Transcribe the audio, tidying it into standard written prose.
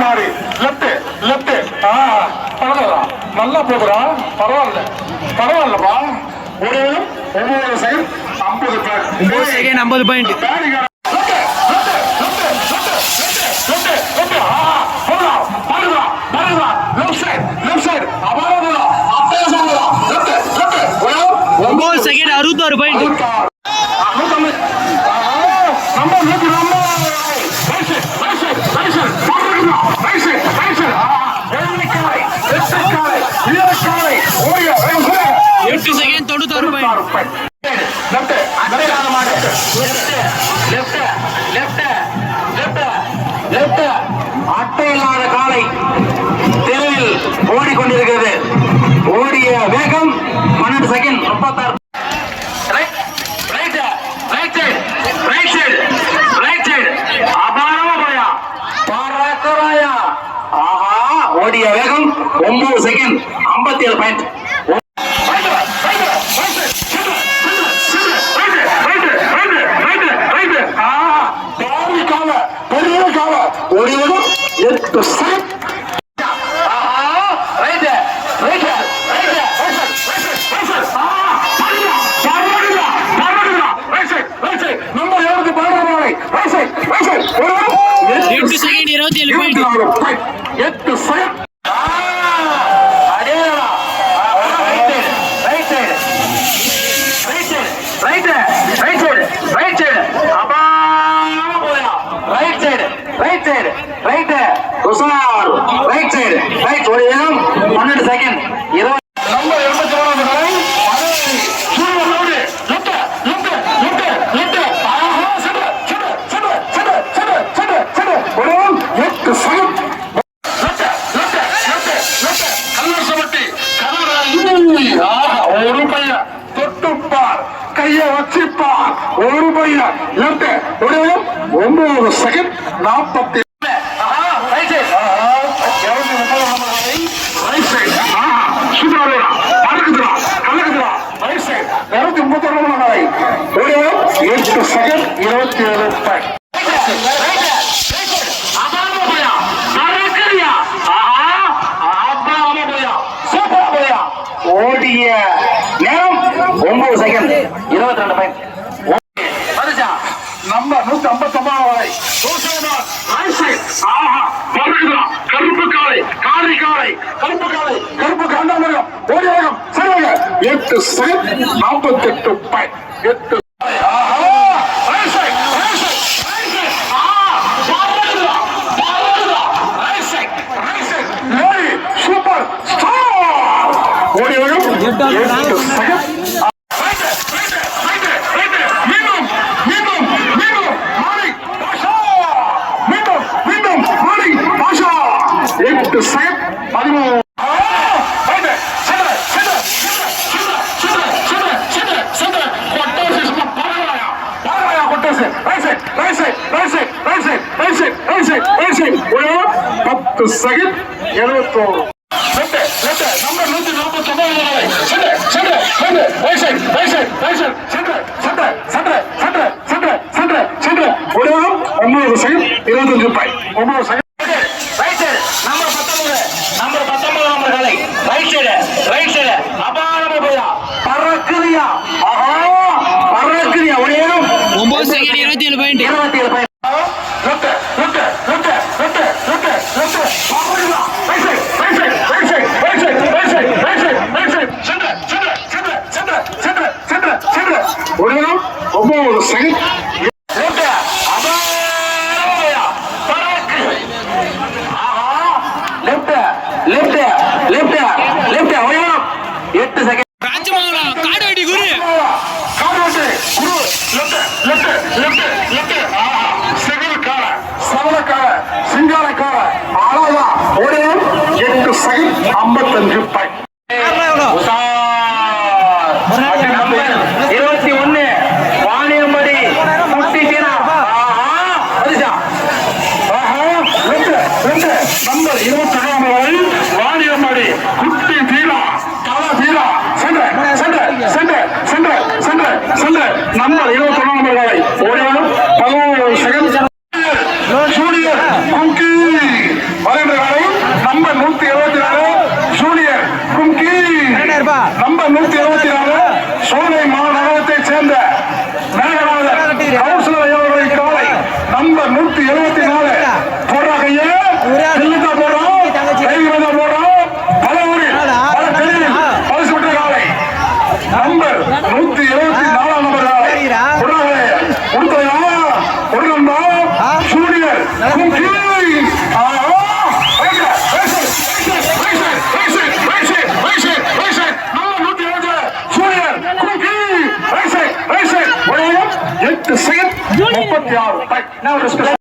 மாறி left left பரவாயில்ல நல்லா போகுறா பரவாயில்லப்பா ஒரு 9 second 50 point second 66 point second 96 point அட்டையில்லாத காலை தெருவில் ஓடிக்கொண்டிருக்கிறது. ஓடிய வேகம் 12 செகண்ட் 36. ஓடிய வேகம் 9 செகண்ட் 57 பாயிண்ட். ஓடியதும் 8 செகண்ட். கைய வச்சிப்பார் ஒரு பையன் லெப்ட் 9 செகண்ட் 40. ஓடிய நேரம் 9 செகண்ட் 22 பாயிண்ட். நம்பர் 159 வரை கருப்பு காலை காரி காலை கருப்பு காண்டாமிருகம் ஓடி வேகம் சரியாக 8 செகண்ட் 48 பாயிண்ட். 8 சூப்பர் ஸ்டார் ஓடி வேகம் 8 second. Second 71. Number 159 second 25 point. 9 second. பறக்குதியா ஒரே 9 செகண்ட் 27 பாயிண்ட். ஒரே 9 செகண்ட். சிங்காரக்கார அழகா ஒரே 8 செகண்ட் 55 பாயிண்ட். 21 வாணியம்படி குட்டி சீனா நம்பர் 21 வாணியம்படி குட்டி சீனா தல சீனா சென்ற நம்பர் 21 வரை ஓடிவரும் 11 செகண்ட். ஜூனியர் குங்கி வரை 26 பாயிண்ட். நான் ஒரு ஸ்பெஷல்